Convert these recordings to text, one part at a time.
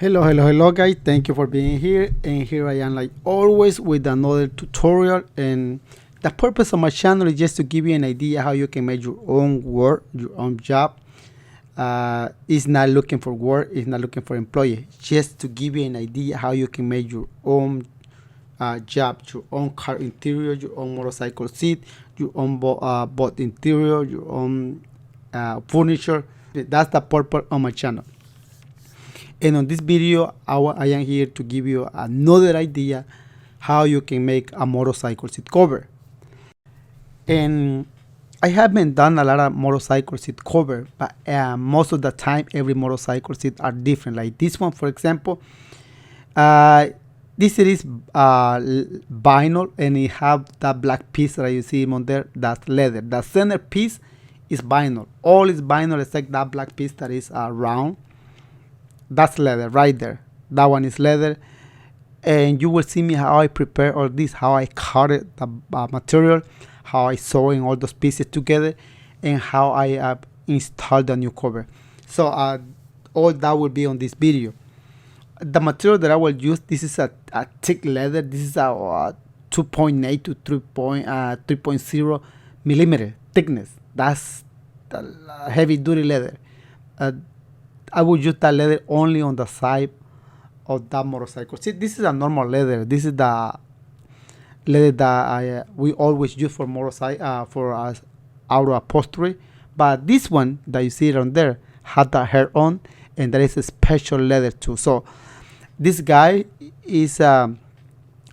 Hello guys, thank you for being here, and here I am like always with another tutorial. And the purpose of my channel is just to give you an idea how you can make your own work, your own job. It's not looking for work, it's not looking for employee, just to give you an idea how you can make your own job, your own car interior, your own motorcycle seat, your own boat interior, your own furniture. That's the purpose of my channel. And on this video, I am here to give you another idea how you can make a motorcycle seat cover. And I haven't done a lot of motorcycle seat cover, but most of the time, every motorcycle seat are different. Like this one, for example, this is vinyl, and it have that black piece that you see on there. That's leather. The center piece is vinyl. All is vinyl except that black piece that is round. That's leather right there. That one is leather. And you will see me how I prepare all this, how I cut it, the material, how I sewing all those pieces together, and how I install the new cover. So all that will be on this video. The material that I will use, this is a thick leather. This is a 2.8 to 3.0 millimeter thickness. That's the heavy duty leather. I would use that leather only on the side of that motorcycle. See, this is a normal leather. This is the leather that we always use for motorcycle for auto upholstery. But this one that you see on there had the hair on, and there is a special leather too. So this guy is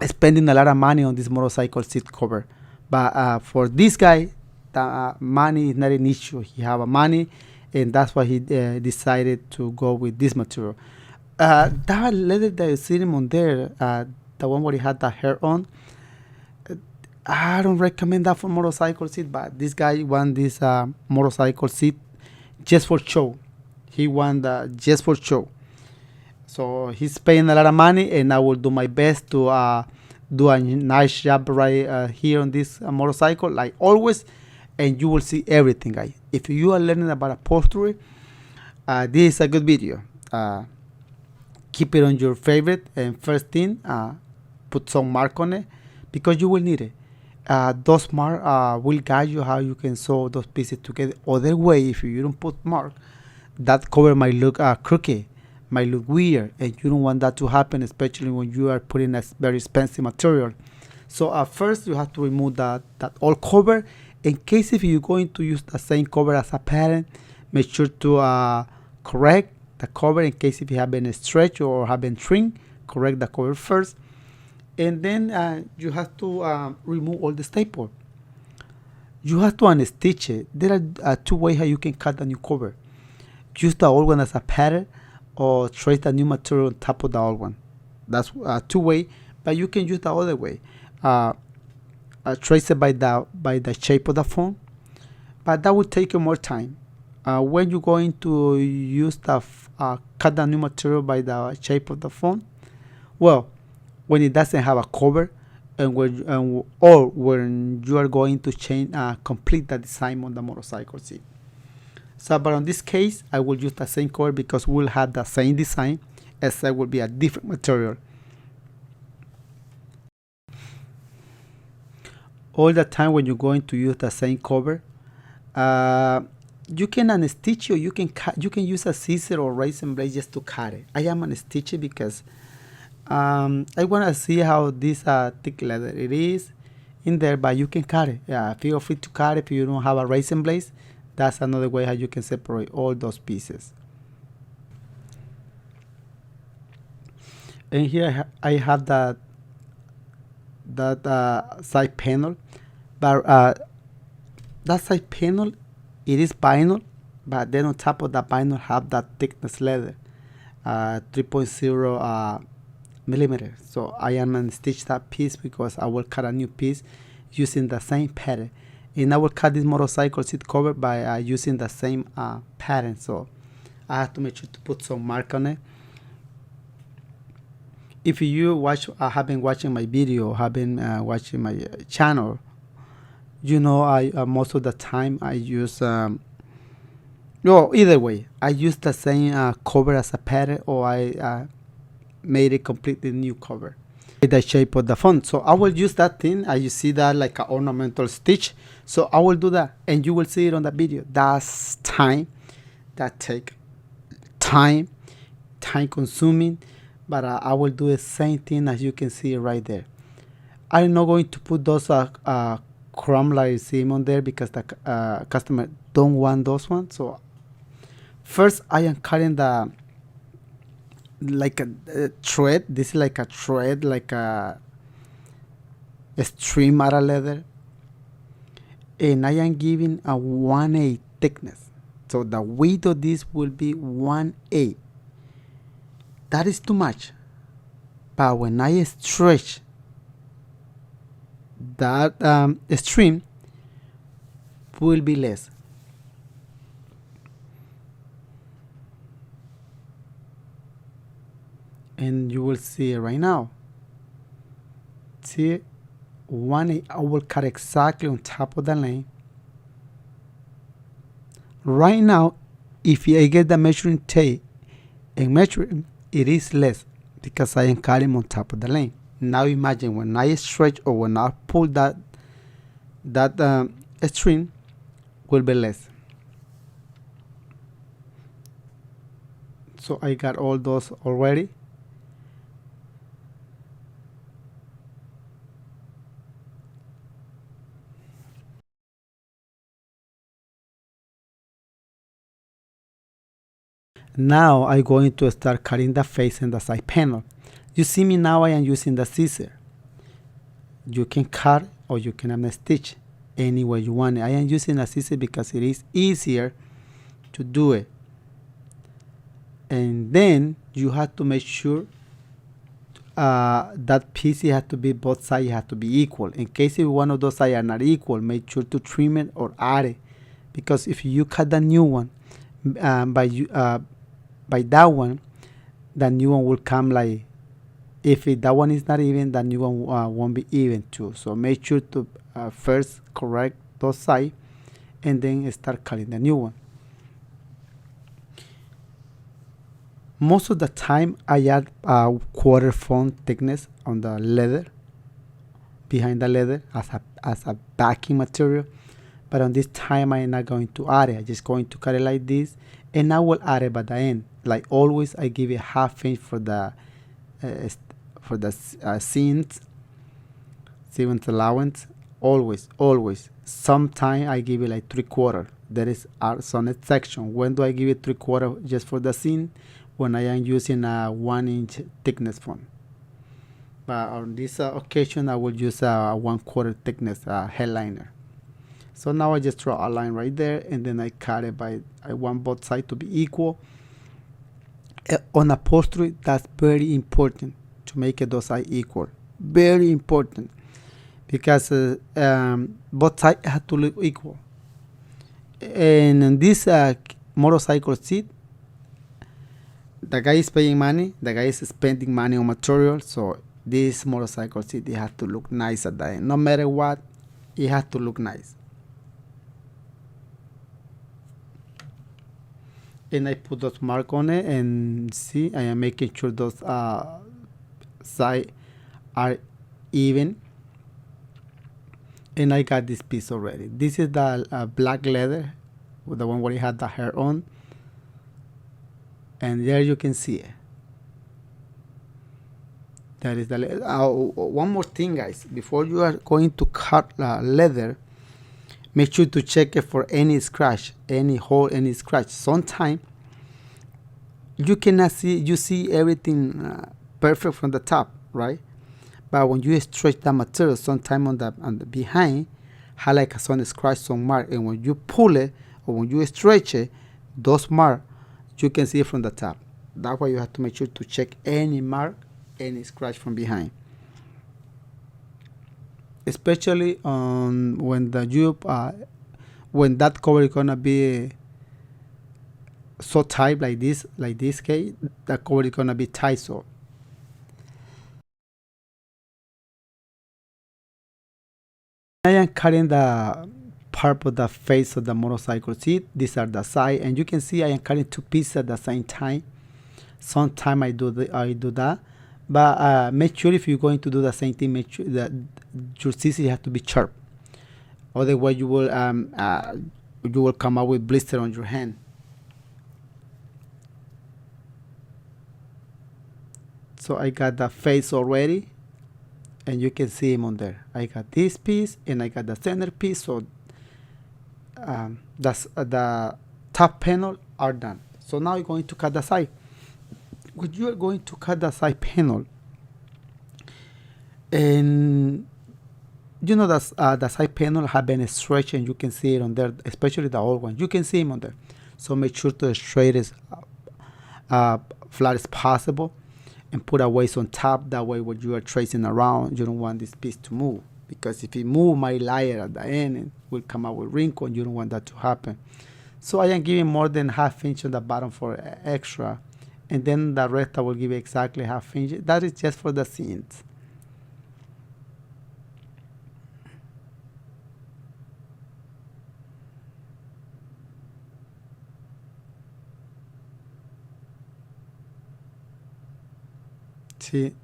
spending a lot of money on this motorcycle seat cover. But for this guy, the money is not an issue. He have a money, and that's why he decided to go with this material. That leather that you see him on there, the one where he had the hair on, I don't recommend that for motorcycle seat. But this guy want this motorcycle seat just for show. He want just for show. So he's paying a lot of money, and I will do my best to do a nice job right here on this motorcycle, like always. And you will see everything, guys. If you are learning about upholstery, this is a good video. Keep it on your favorite, and first thing, put some mark on it, because you will need it. Those mark will guide you how you can sew those pieces together. Other way, if you don't put mark, that cover might look crooked, might look weird, and you don't want that to happen, especially when you are putting a very expensive material. So first you have to remove that old cover. In case if you're going to use the same cover as a pattern, make sure to correct the cover. In case if you have been stretched or have been trimmed, correct the cover first. And then you have to remove all the staple. You have to unstitch it. There are two ways how you can cut the new cover. Use the old one as a pattern, or trace the new material on top of the old one. That's two way, but you can use the other way. Trace it by the shape of the phone, but that will take you more time. When you're going to use the cut the new material by the shape of the phone, well, when it doesn't have a cover, and when you are going to change complete the design on the motorcycle seat. So, but in this case, I will use the same cover because we'll have the same design, as it will be a different material. All the time when you're going to use the same cover, you can unstitch, or you can cut. You can use a scissor or razor blade just to cut it. I am unstitching because I want to see how this thick leather it is in there, but you can cut it. Feel free to cut it if you don't have a razor blade. That's another way how you can separate all those pieces. And here I have that side panel, but that side panel, it is vinyl, but then on top of that vinyl have that thickness leather, 3.0 millimeter. So I am gonna stitch that piece because I will cut a new piece using the same pattern, and I will cut this motorcycle seat cover by using the same pattern. So I have to make sure to put some mark on it. If you have been watching my video, have been watching my channel, you know I most of the time I use either way, I use the same cover as a pattern, or I made it completely new cover. The shape of the font, so I will use that thing. You see that like an ornamental stitch, so I will do that and you will see it on the video. That's time, that take time consuming, but I will do the same thing as you can see right there. I'm not going to put those crumb like you see on there because the customer don't want those ones. So first I am cutting the like a thread. This is like a thread, like a string out of leather, and I am giving a 1/8 thickness, so the width of this will be 1/8. That is too much, but when I stretch that string will be less. And you will see it right now. See, 1/8, I will cut exactly on top of the line. Right now, if I get the measuring tape and measuring, it is less because I am cutting on top of the line. Now imagine when I stretch or when I pull that string will be less. So I got all those already. Now I'm going to start cutting the face and the side panel. You see me now, I am using the scissor. You can cut or you can stitch any way you want it. I am using a scissor because it is easier to do it. And then you have to make sure that piece has to be, both sides have to be equal. In case if one of those sides are not equal, make sure to trim it or add it, because if you cut the new one by that one, the new one will come like, if that one is not even, the new one won't be even too. So make sure to first correct those sides and then start cutting the new one. Most of the time I add a 1/4 font thickness on the leather, behind the leather, as a backing material, but on this time I'm not going to add it. I'm just going to cut it like this, and I will add it by the end. Like always, I give it 1/2 inch for the seams allowance. Always. Sometimes I give it like 3/4. There is some section. When do I give it 3/4? Just for the seam, when I am using a 1-inch thickness font. But on this occasion, I will use a 1/4 thickness headliner. So now I just draw a line right there, and then I cut it I want both sides to be equal. On upholstery, that's very important to make those sides equal. Very important, because both sides have to look equal. And in this motorcycle seat, the guy is paying money, the guy is spending money on material, so this motorcycle seat, it has to look nice at the end. No matter what, it has to look nice. And I put those mark on it, and see, I am making sure those sides are even. And I got this piece already. This is the black leather, the one where it had the hair on, and there you can see it. That is the leather. One more thing, guys, before you are going to cut leather, make sure to check it for any scratch, any hole, any scratch. Sometimes you cannot see, you see everything perfect from the top, right? But when you stretch the material, sometimes on the behind, have like some scratch, some mark, and when you pull it or when you stretch it, those marks you can see it from the top. That's why you have to make sure to check any mark, any scratch from behind. Especially on when when that cover is gonna be so tight like this case, the cover is gonna be tight. So I am cutting the part of the face of the motorcycle seat. These are the side, and you can see I am cutting two pieces at the same time. Sometimes I do that, but make sure if you're going to do the same thing, make sure that your scissors have to be sharp. Otherwise, you will come out with blister on your hand. So I got the face already, and you can see him on there. I got this piece and I got the center piece. So that's the top panel are done. So now you're going to cut the side. When you are going to cut the side panel, and you know that the side panel have been stretched, and you can see it on there, especially the old one. You can see him on there. So make sure to straight as flat as possible, and put a waist on top. That way, when you are tracing around, you don't want this piece to move, because if it move, might lie at the end and will come out with wrinkle, and you don't want that to happen. So I am giving more than ½ inch on the bottom for extra, and then the rest I will give exactly ½ inch. That is just for the seams. See,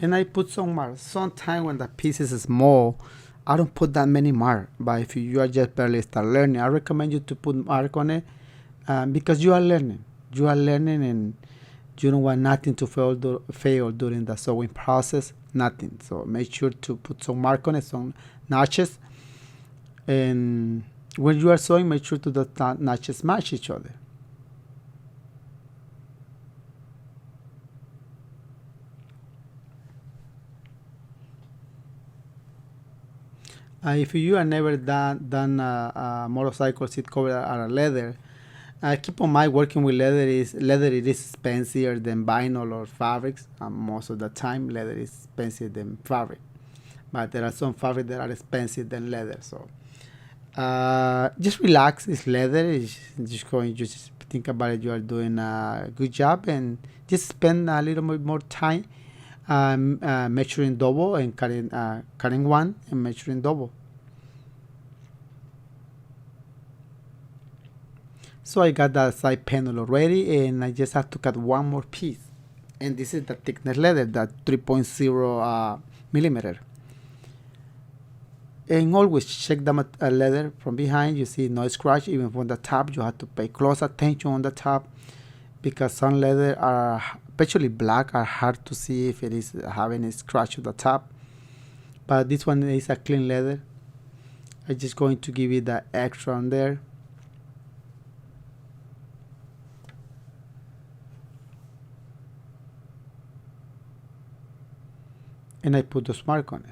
and I put some marks. Sometimes when the piece is small, I don't put that many marks. But if you are just barely start learning, I recommend you to put mark on it, because you are learning. You are learning, and you don't want nothing to fail during the sewing process. Nothing. So make sure to put some mark on it, some notches. And when you are sewing, make sure to the notches match each other. If you are never done a motorcycle seat cover or a leather, keep in mind working with leather it is expensive than vinyl or fabrics. Most of the time, leather is expensive than fabric, but there are some fabrics that are expensive than leather. So just relax. It's leather. It's just think about it. You are doing a good job, and just spend a little bit more time measuring double and cutting one and measuring double. So I got the side panel already, and I just have to cut one more piece, and this is the thickness leather, that 3.0 millimeter. And always check the leather from behind. You see no scratch. Even from the top, you have to pay close attention on the top, because some leather are, especially black, are hard to see if it is having a scratch at the top. But this one is a clean leather. I'm just going to give it the extra on there. And I put those mark on it.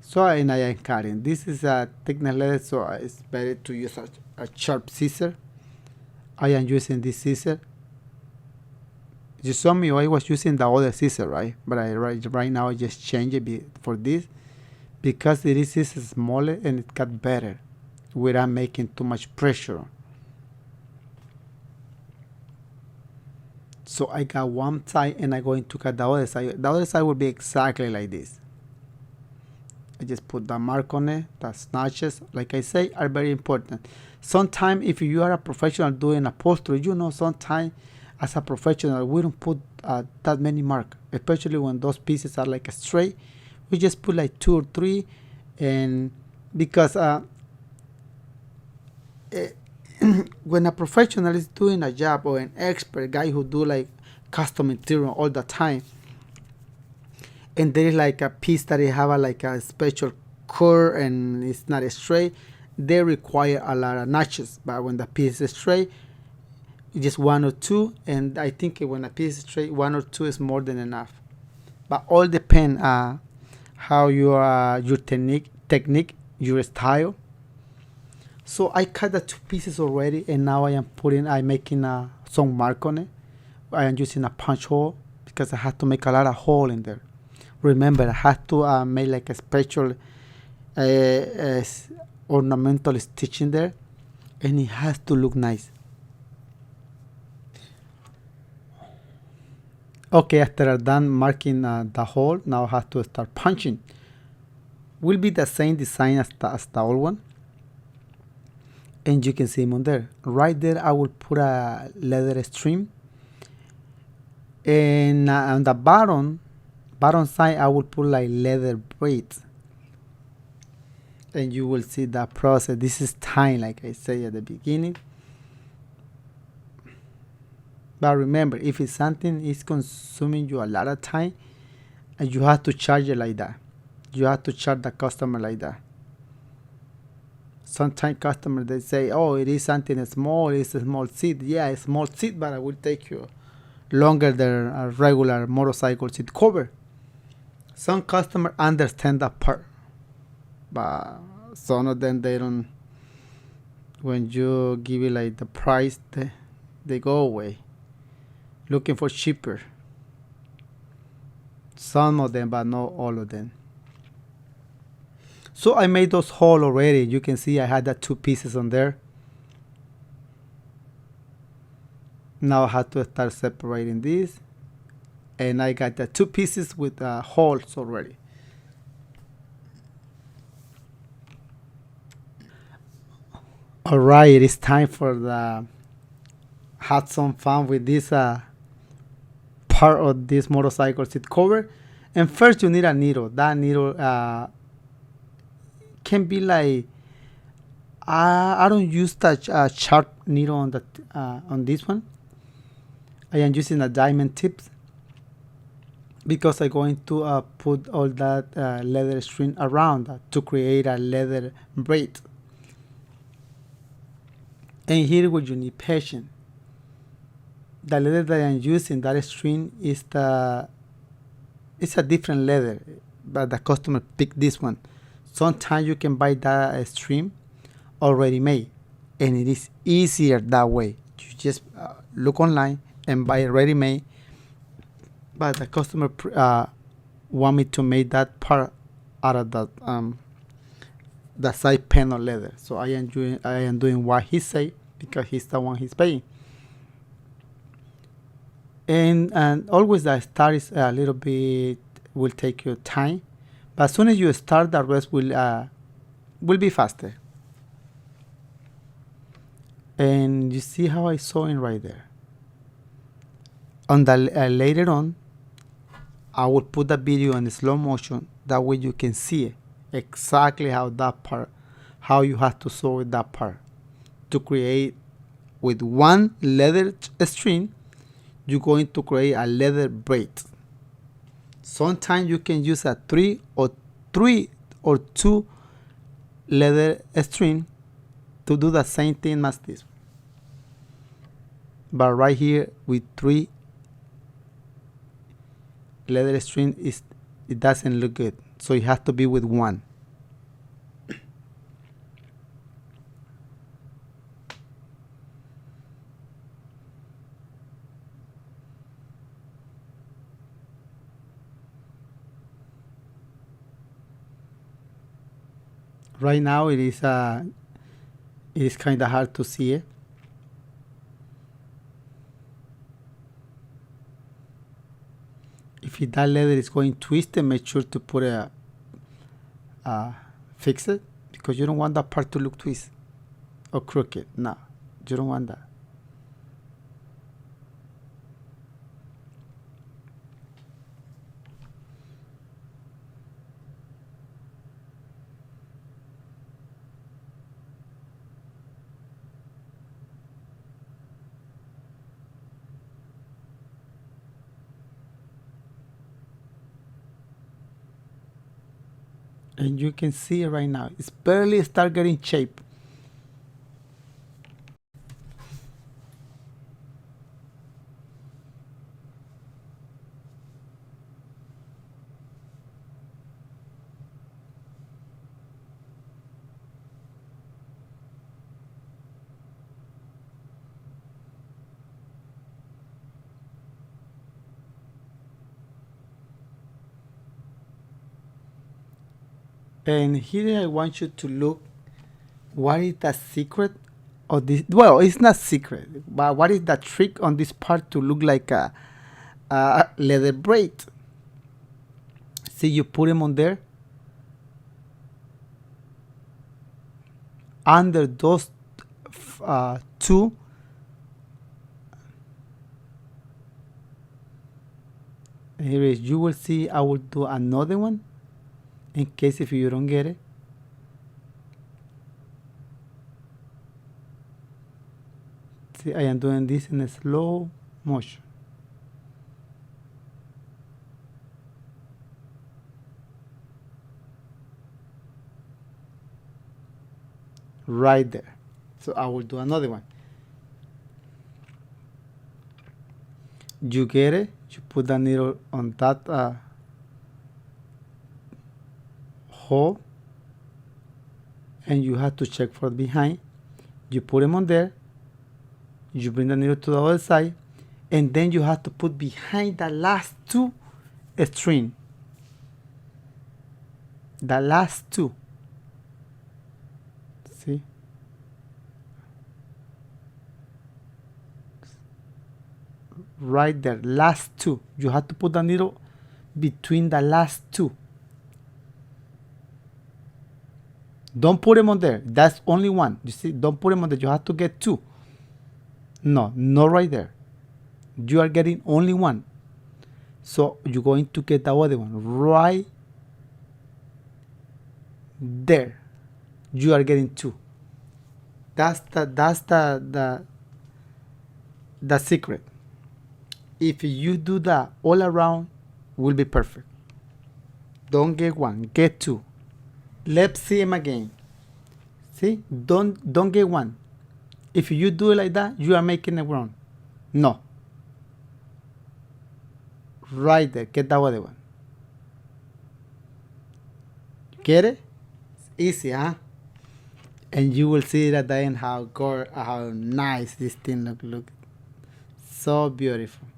So and I am cutting. This is a thickness leather, so it's better to use a sharp scissor. I am using this scissor. You saw me, I was using the other scissor, right? But right now I just change it for this, because it is smaller and it cut better without making too much pressure. So I got one side, and I'm going to cut the other side. The other side will be exactly like this. I just put the mark on it. The notches, like I say, are very important. Sometimes if you are a professional doing upholstery, sometimes as a professional, we don't put that many marks, especially when those pieces are like straight. We just put like 2 or 3, and because when a professional is doing a job, or an expert guy who do like custom material all the time, and there is like a piece that they have like a special curve and it's not straight, they require a lot of notches. But when the piece is straight, just 1 or 2, and I think when a piece is straight, 1 or 2 is more than enough. But all depend how your technique, your style. So I cut the 2 pieces already, and now I'm making some mark on it. I am using a punch hole, because I have to make a lot of hole in there. Remember, I have to make like a special ornamental stitch in there, and it has to look nice. Okay, after I'm done marking the hole, now I have to start punching. Will be the same design as the old one. and you can see them on there. Right there I will put a leather string, and on the bottom side I will put like leather braids, and you will see that process. This is time, like I say at the beginning. But remember, if it's something is consuming you a lot of time, and you have to charge it like that, you have to charge the customer like that. Sometimes customers they say, oh, it is something small, it's a small seat. Yeah, a small seat, but I will take you longer than a regular motorcycle seat cover. Some customers understand that part, but some of them they don't. When you give it like the price, they go away looking for cheaper. Some of them, but not all of them. So I made those hole already. You can see I had that two pieces on there. Now I have to start separating this, and I got the two pieces with holes already. All right, it is time for the had some fun with this part of this motorcycle seat cover. And first you need a needle. That needle can be like I don't use that sharp needle on this one. I am using a diamond tips because I'm going to put all that leather string around to create a leather braid. And here where you need patience. The leather that I'm using, that string is it's a different leather, but the customer picked this one. Sometimes you can buy that string already made, and it is easier that way. You just look online and buy it ready made, but the customer want me to make that part out of the side panel leather. So I am doing what he say because he's the one he's paying. And always the start is a little bit will take your time, but as soon as you start, the rest will be faster. And you see how I saw it right there. On the later on, I will put the video in slow motion. That way you can see it, exactly how that part, how you have to sew that part to create with one leather string. You're going to create a leather braid. Sometimes you can use a three or two leather string to do the same thing as this. But right here with three leather string it doesn't look good. So it has to be with one. Right now it is kind of hard to see it. If that leather is going twisted, make sure to put fix it, because you don't want that part to look twisted or crooked. No, you don't want that. And you can see it right now. It's barely start getting shape. And here I want you to look what is the secret of this. Well, it's not secret, but what is the trick on this part to look like a leather braid? See, you put them on there. Under those two. Here is, you will see I will do another one in case if you don't get it. See, I am doing this in a slow motion. Right there. So I will do another one. You get it? You put the needle on that hole, and you have to check for behind. You put them on there. You bring the needle to the other side, and then you have to put behind the last two string. The last two. See? Right there, last two. You have to put the needle between the last two. Don't put them on there. That's only one. You see, don't put them on there. You have to get two. No, not right there. You are getting only one. So you're going to get the other one right there. You are getting two. That's the secret. If you do that all around, will be perfect. Don't get one, get two. Let's see them again. See, don't get one. If you do it like that, you are making it wrong. No. Right there, get that other one. Get it? It's easy, huh? And you will see at the end how nice this thing look. So beautiful.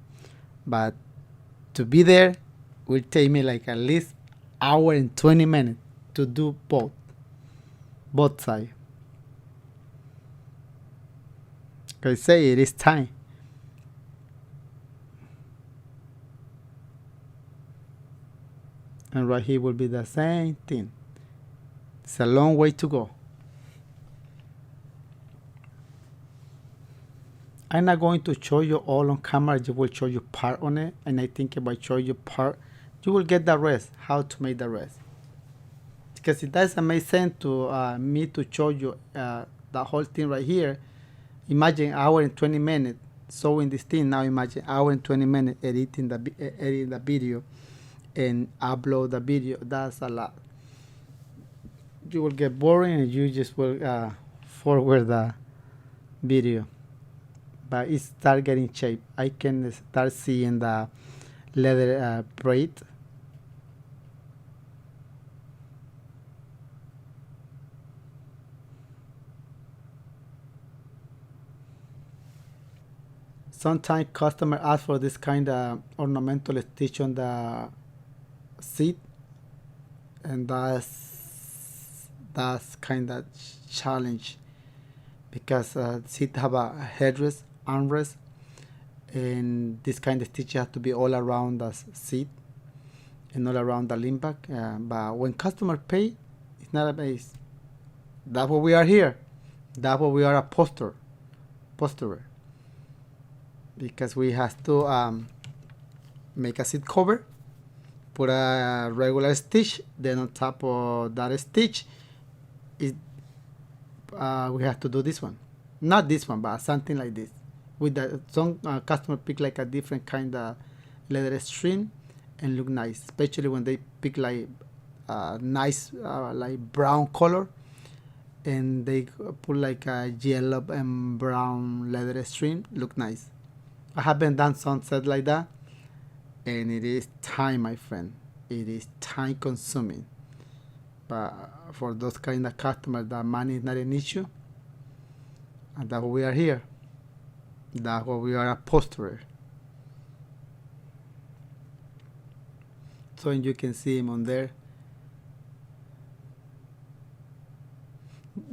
But to be there will take me like at least hour and 20 minutes to do both sides. I say it is time. And right here will be the same thing. It's a long way to go. I'm not going to show you all on camera. I will show you part on it. And I think if I show you part, you will get the rest, how to make the rest. Because it doesn't make sense to me to show you the whole thing right here. Imagine hour and 20 minutes sewing this thing. Now imagine hour and 20 minutes editing the video and upload the video. That's a lot. You will get boring and you just will forward the video. But it start getting shape. I can start seeing the leather braid. Sometimes customer ask for this kind of ornamental stitch on the seat, and that's kind of challenge because seat have a headrest, armrest, and this kind of stitch has to be all around the seat and all around the limb back. But when customer pay, it's not a base. That's what we are here. That's what we are, a posterer, because we have to make a seat cover, put a regular stitch, then on top of that stitch, we have to do this one. Not this one, but something like this. With the some customer pick like a different kind of leather string and look nice, especially when they pick like nice like brown color, and they put like a yellow and brown leather string, look nice. I haven't done sunset like that, and it is time, my friend. It is time consuming. But for those kind of customers, that money is not an issue, and that's why we are here. That's why we are a posterer. So you can see him on there.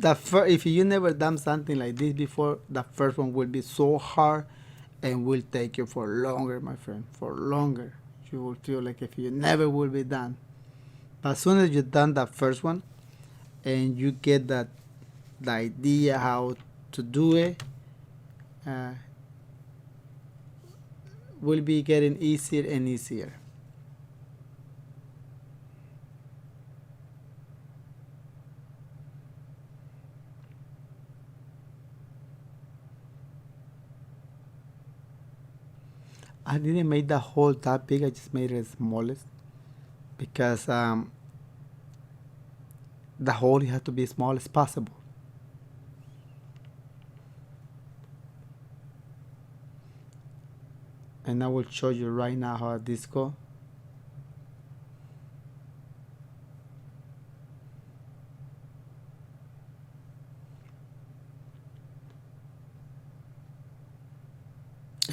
If you never done something like this before, the first one will be so hard and will take you for longer, my friend, for longer. You will feel like if you never will be done. But as soon as you've done that first one and you get the idea how to do it uh, will be getting easier and easier. I didn't make the hole that big, I just made it smallest because the hole has to be as small as possible. And I will show you right now how this goes.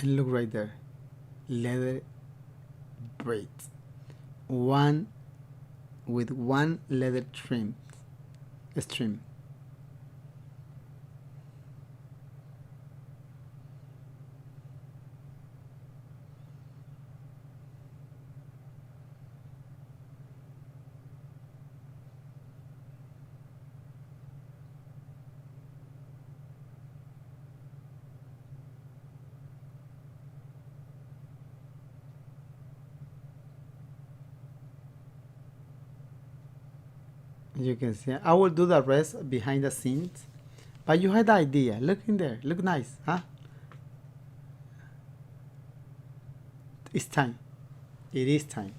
And look right there, leather braids, one with one leather trim string. You can see I will do the rest behind the scenes, but you had the idea. Look in there, look nice, huh? It's time. It is time.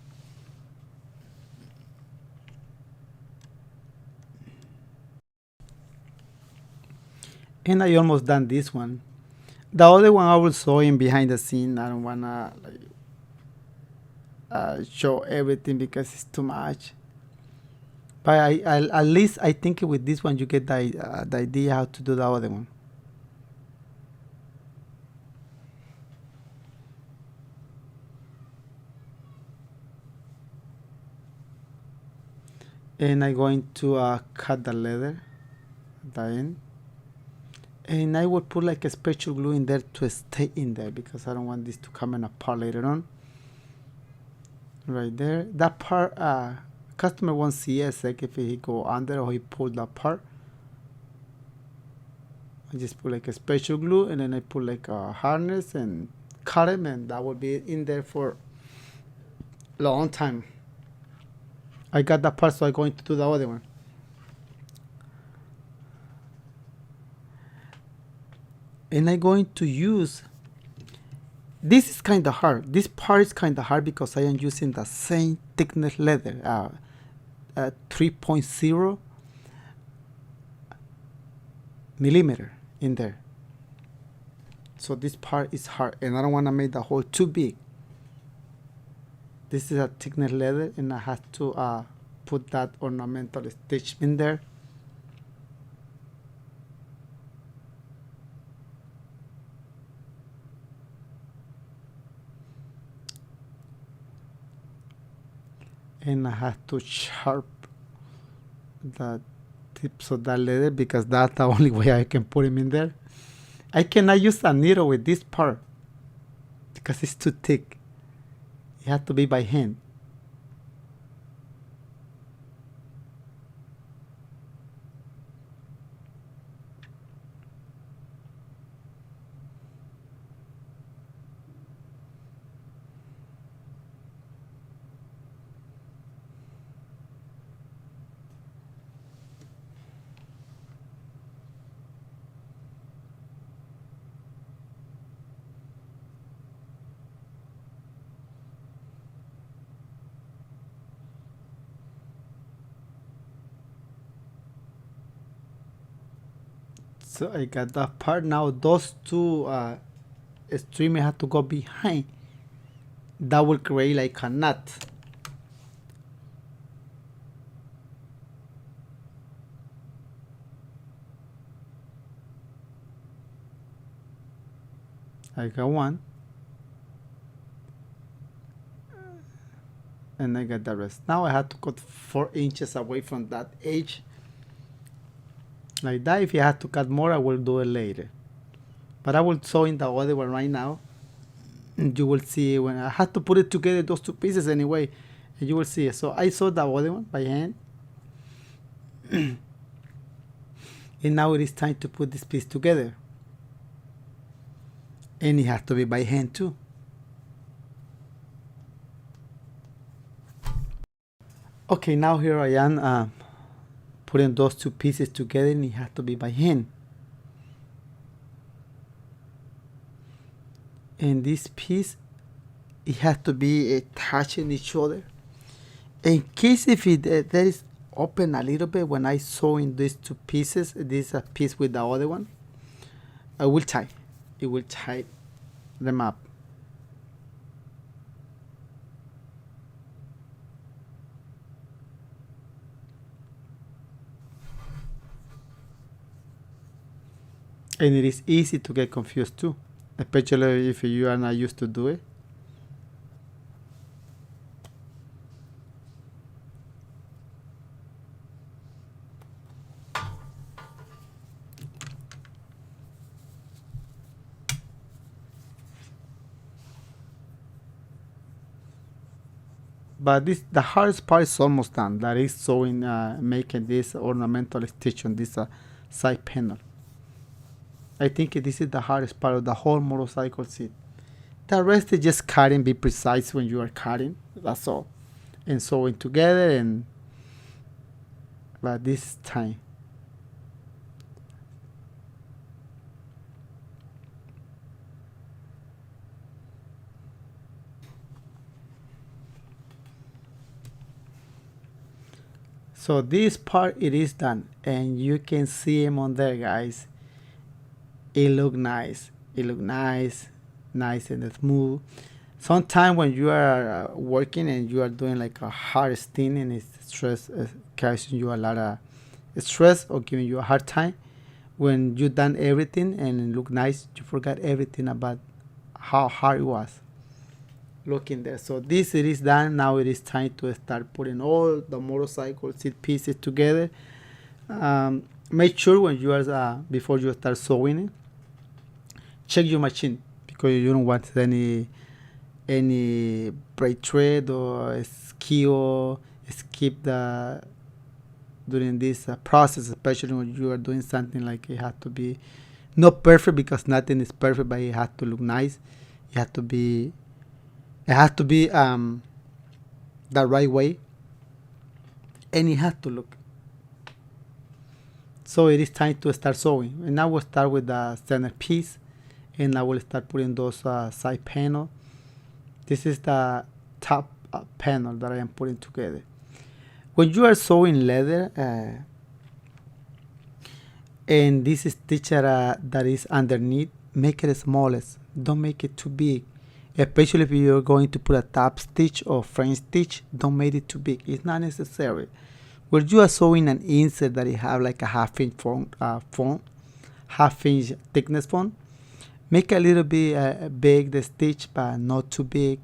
And I almost done this one. The other one I will show in behind the scene. I don't wanna like, show everything because it's too much. But at least I think with this one you get the idea how to do the other one. And I'm going to cut the leather at the end. And I will put like a special glue in there to stay in there because I don't want this to come in apart later on. Right there, that part customer won't see it, like if he go under or he pull that part. I just put like a special glue and then I put like a harness and cut him, and that will be in there for a long time. I got that part, so I'm going to do the other one. And I'm going to use, this is kind of hard. This part is kind of hard because I am using the same thickness leather, 3.0 millimeter in there. So this part is hard and I don't want to make the hole too big. This is a thickness leather and I have to put that ornamental stitch in there. And I have to sharp the tips of that leather because that's the only way I can put him in there. I cannot use a needle with this part because it's too thick. It has to be by hand. So I got that part. Now those two streamers have to go behind. That will create like a knot. I got one. And I got the rest. Now I have to cut 4 inches away from that edge. Like that. If you have to cut more, I will do it later. But I will sew in the other one right now. And you will see when I have to put it together, those two pieces anyway. And you will see it. So I sewed the other one by hand. And now it is time to put this piece together. And it has to be by hand too. Okay, now here I am putting those two pieces together, and it has to be by hand. And this piece, it has to be touching each other. In case if there is open a little bit when I sew in these two pieces, this piece with the other one, I will tie. It will tie them up. And it is easy to get confused too, especially if you are not used to do it. But the hardest part is almost done. That is sewing, making this ornamental stitch on this side panel. I think this is the hardest part of the whole motorcycle seat. The rest is just cutting, be precise when you are cutting, that's all. And sewing together, and but this time. So this part, it is done, and you can see him on there, guys. It look nice. It look nice and smooth. Sometimes when you are working and you are doing like a hard thing, and it's stress, causing you a lot of stress or giving you a hard time, when you done everything and it look nice, you forgot everything about how hard it was. Look in there. So this, it is done. Now it is time to start putting all the motorcycle seat pieces together. Make sure when you are before you start sewing it, check your machine, because you don't want any break thread or skill skip the during this process, especially when you are doing something like it has to be not perfect, because nothing is perfect, but it has to look nice. It has to be the right way, and it has to look. So it is time to start sewing, and I will start with the center piece, and I will start putting those side panel. This is the top panel that I am putting together. When you are sewing leather, and this stitch that is underneath, make it smallest. Don't make it too big. Especially if you're going to put a top stitch or frame stitch, don't make it too big. It's not necessary. When you are sewing an insert that it have like a half-inch half-inch thickness font, make a little bit big the stitch, but not too big.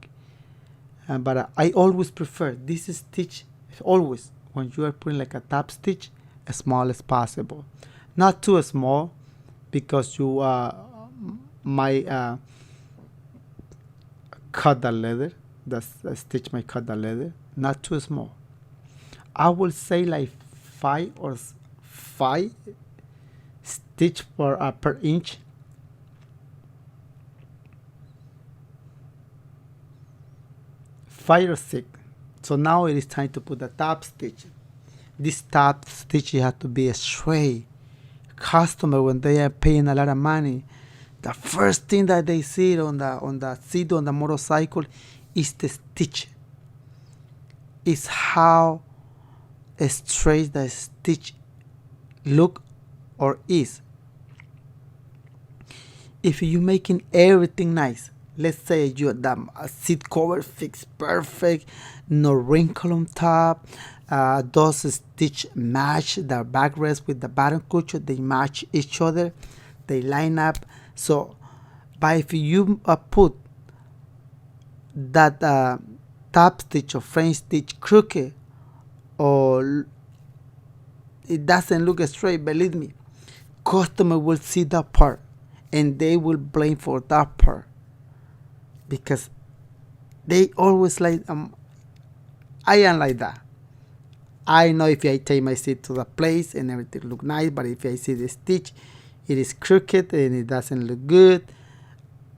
But I always prefer this stitch, always when you are putting like a top stitch, as small as possible. Not too small, because you might cut the leather. The stitch might cut the leather. Not too small. I will say like 5 stitch per inch. Five or six. So now it is time to put the top stitch. This top stitch has to be straight. Customer, when they are paying a lot of money, the first thing that they see on the seat on the motorcycle is the stitch. Is how straight the stitch look or is. If you're making everything nice, let's say the seat cover fits perfect, no wrinkle on top, those stitch match the backrest with the bottom cushion, they match each other, they line up. So, but if you put that top stitch or frame stitch crooked, or it doesn't look straight, believe me, customer will see that part and they will blame for that part, because they always like I am like that. I know if I take my seat to the place and everything look nice, but if I see the stitch, it is crooked and it doesn't look good,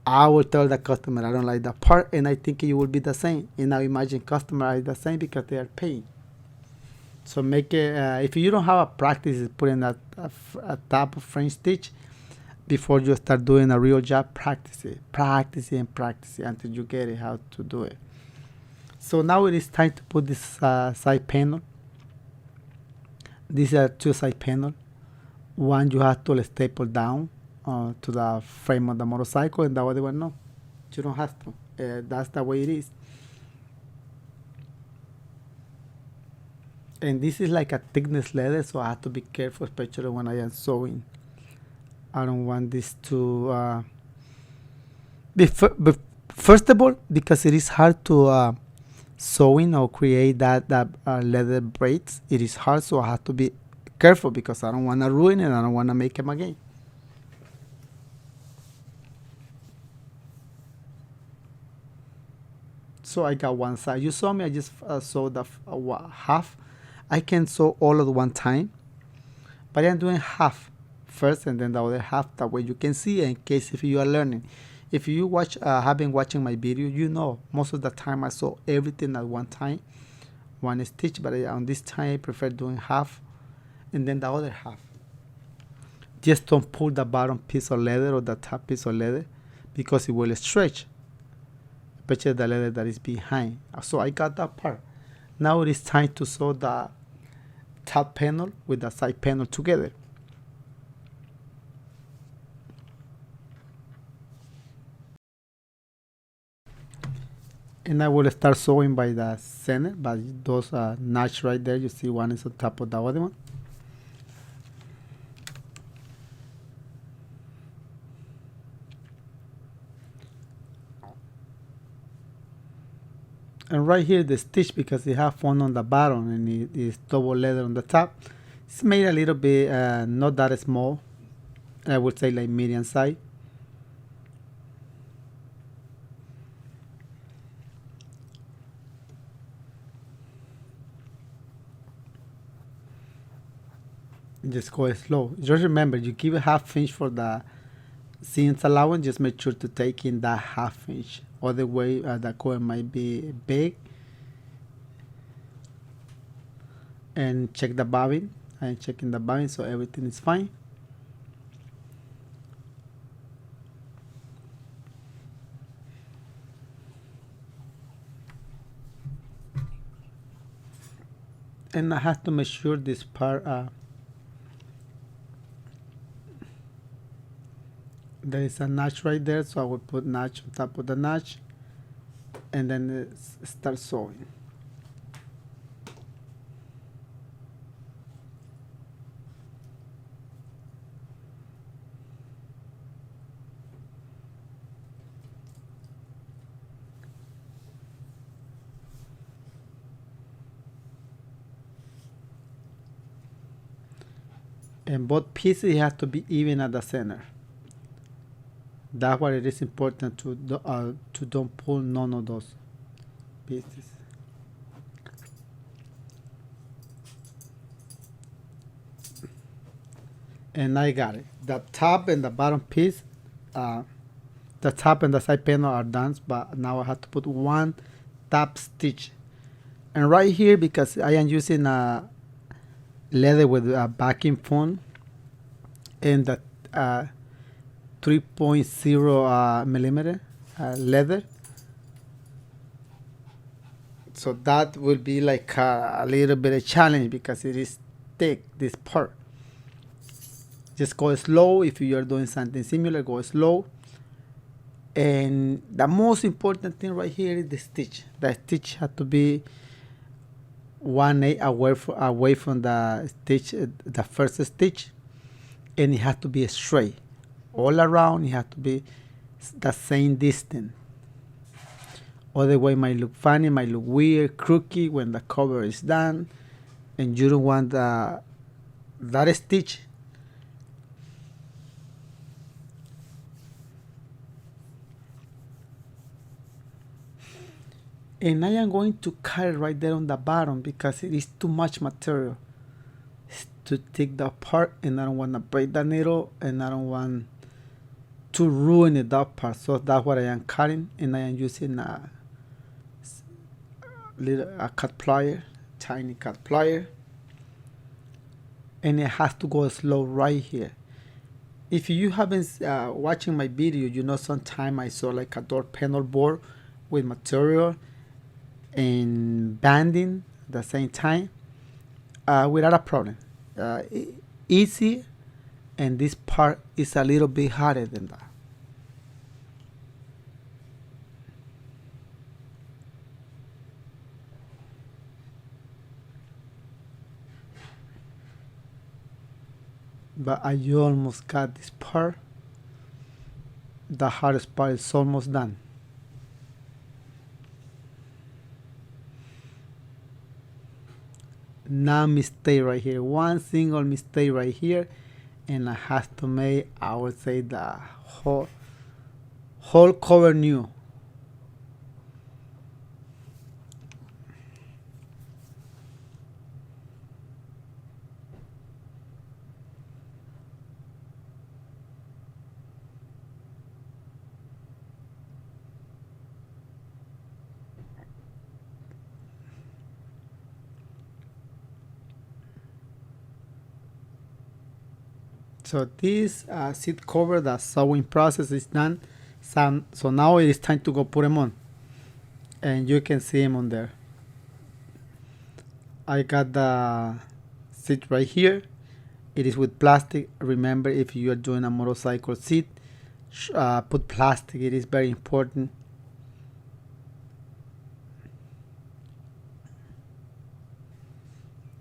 I will tell the customer I don't like that part, and I think it will be the same. And now imagine customer is the same because they are paying. So make it, if you don't have a practice putting a type of French stitch, before you start doing a real job, practice it until you get it how to do it. So now it is time to put this side panel. These are two side panels. One you have to staple down to the frame of the motorcycle, and the other one no. You don't have to. That's the way it is. And this is like a thickness leather, so I have to be careful, especially when I am sewing. I don't want this to first of all, because it is hard to sewing or create that leather braids. It is hard, so I have to be careful because I don't want to ruin it. I don't want to make them again. So I got one side. You saw me, I just sewed the half. I can sew all at one time, but I'm doing half first and then the other half. That way you can see in case if you are learning. If you have been watching my video, you know most of the time I sew everything at one time, one stitch, but on this time I prefer doing half and then the other half. Just don't pull the bottom piece of leather or the top piece of leather because it will stretch, especially the leather that is behind. So I got that part. Now it is time to sew the top panel with the side panel together. And I will start sewing by the center, by those notch right there. You see one is on top of the other one. And right here the stitch, because it have one on the bottom and it is double leather on the top, it's made a little bit not that small. I would say like medium size. Just go slow. Just remember, you give a half inch for the seams allowance. Just make sure to take in that half inch. Other way, the coil might be big. And check the bobbin. I'm checking the bobbin, so everything is fine. And I have to make sure this part there is a notch right there, so I will put notch on top of the notch and then start sewing. And both pieces have to be even at the center. That's why it is important to don't pull none of those pieces. And I got it. The top and the bottom piece, the top and the side panel are done, but now I have to put one top stitch. And right here, because I am using a leather with a backing foam and the 3.0 millimeter leather, so that will be like a little bit of challenge because it is thick, this part. Just go slow. If you are doing something similar, go slow. And the most important thing right here is the stitch. The stitch has to be 1/8 away from the stitch, the first stitch, and it has to be straight all around. It has to be the same distance. Other way might look funny, might look weird, crooked when the cover is done, and you don't want that stitch And I am going to cut it right there on the bottom because it is too much material to take that part, and I don't want to break the needle, and I don't want to ruin it, that part. So that's what I am cutting, and I am using a cut plier, tiny cut plier, and it has to go slow right here. If you haven't watching my video, you know sometime I saw like a door panel board with material and banding at the same time without a problem. Easy, and this part is a little bit harder than that. But I almost got this part. The hardest part is almost done. Now mistake right here, one single mistake right here, and I have to make, I would say, the whole cover new. So this seat cover, the sewing process is done. So now it is time to go put them on, and you can see them on there. I got the seat right here. It is with plastic. Remember, if you are doing a motorcycle seat, put plastic. It is very important.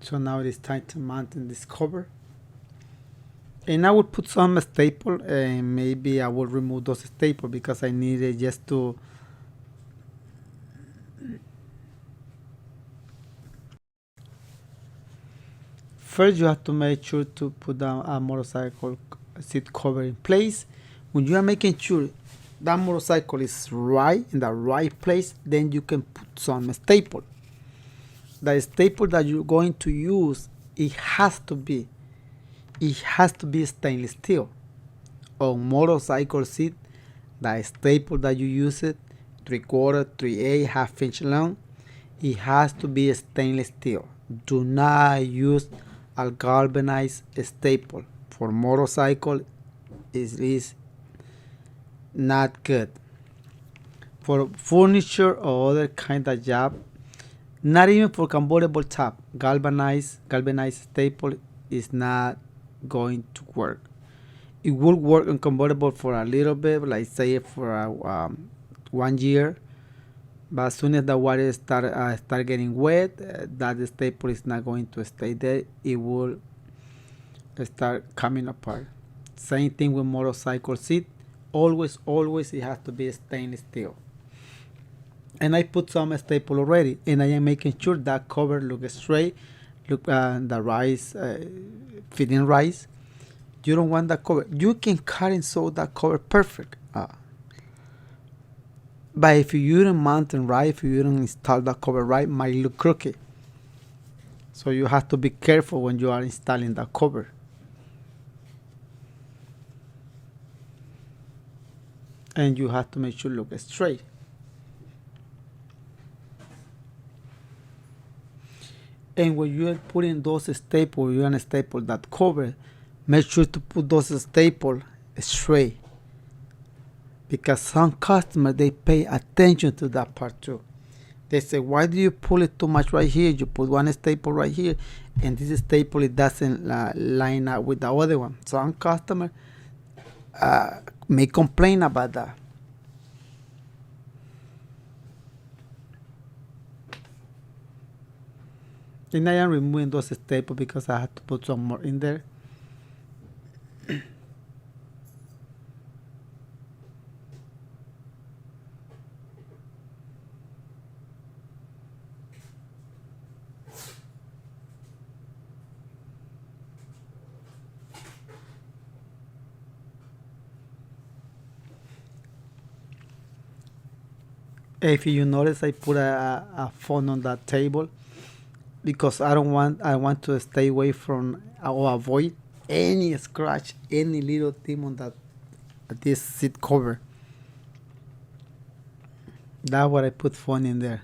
So now it is time to mount this cover. And I would put some staple, and maybe I will remove those staples because I need it just to first you have to make sure to put down a motorcycle seat cover in place. When you are making sure that motorcycle is right in the right place, then you can put some staple. The staple that you're going to use, it has to be stainless steel. On motorcycle seat, the staple that you use it, 3/4, 3/8, half-inch long, it has to be stainless steel. Do not use a galvanized staple. For motorcycle, it is not good. For furniture or other kind of job, not even for convertible top, galvanized staple is not going to work. It will work on convertible for a little bit, like say for 1 year, but as soon as the water start getting wet, that staple is not going to stay there. It will start coming apart. Same thing with motorcycle seat. Always it has to be stainless steel. And I put some staple already, and I am making sure that cover looks straight, look the rice fitting rice. You don't want that cover. You can cut and sew that cover perfect. But if you don't mount it right, if you don't install that cover right, it might look crooked. So you have to be careful when you are installing that cover. And you have to make sure it looks straight. And when you are putting those staples, you want to staple that cover, make sure to put those staples straight. Because some customers, they pay attention to that part too. They say, why do you pull it too much right here? You put one staple right here, and this staple, it doesn't line up with the other one. Some customers may complain about that. And I am removing those staples because I have to put some more in there. If you notice, I put a phone on that table because I want to stay away from or avoid any scratch, any little thing on that this seat cover. That's what I put phone in there.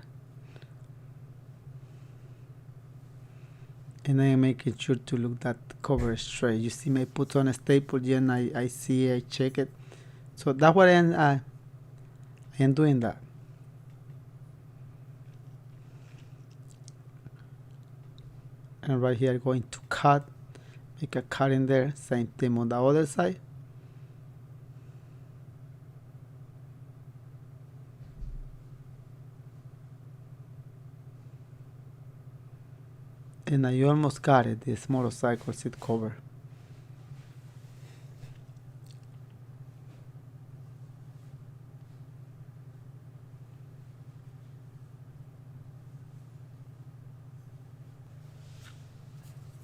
And I am making sure to look that cover straight. You see me put on a staple, then I see, I check it. So that's what I am doing that. And right here, going to cut, make a cut in there. Same thing on the other side. And I almost got it, this motorcycle seat cover.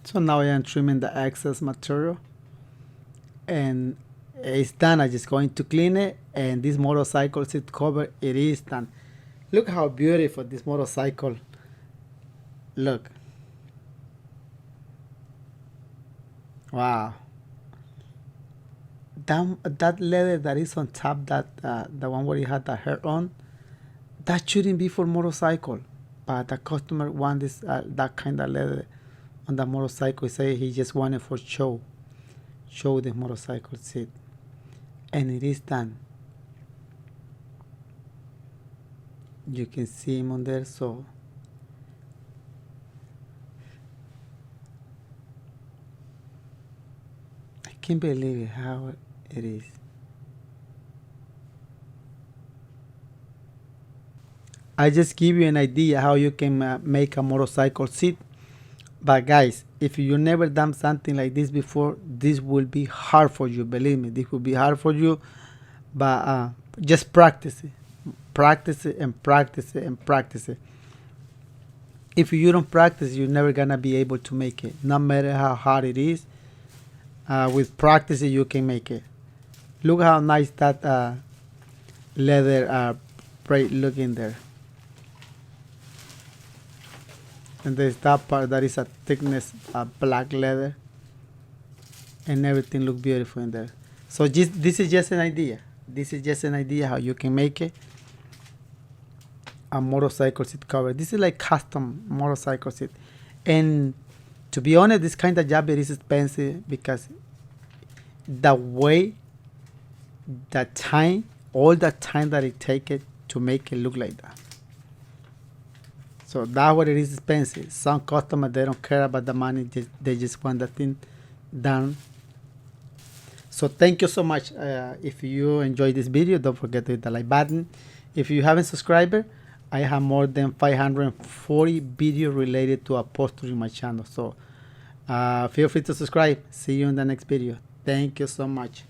So now I am trimming the excess material. And it's done. I'm just going to clean it. And this motorcycle seat cover, it is done. Look how beautiful this motorcycle. Look. Wow. That leather that is on top, that the one where you had the hair on, that shouldn't be for motorcycle. But the customer want this that kind of leather on the motorcycle. He say he just wanted for show the motorcycle seat. And it is done. You can see him on there. So I can't believe it, how it is. I just give you an idea how you can make a motorcycle seat. But guys, if you never done something like this before, this will be hard for you. Believe me, this will be hard for you. But just practice it, practice it, and practice it, and practice it. If you don't practice, you're never gonna be able to make it. No matter how hard it is, with practice, you can make it. Look how nice that leather braid look in there. And there's that part that is a thickness black leather, and everything look beautiful in there. So this is just an idea. This is just an idea how you can make it a motorcycle seat cover. This is like custom motorcycle seat. And to be honest, this kind of job, it is expensive because the way, the time, all the time that it take it to make it look like that. So that's what it is expensive. Some customers, they don't care about the money. They just want the thing done. So thank you so much. If you enjoyed this video, don't forget to hit the like button. If you haven't subscribed, I have more than 540 videos related to upholstery in my channel. So feel free to subscribe. See you in the next video. Thank you so much.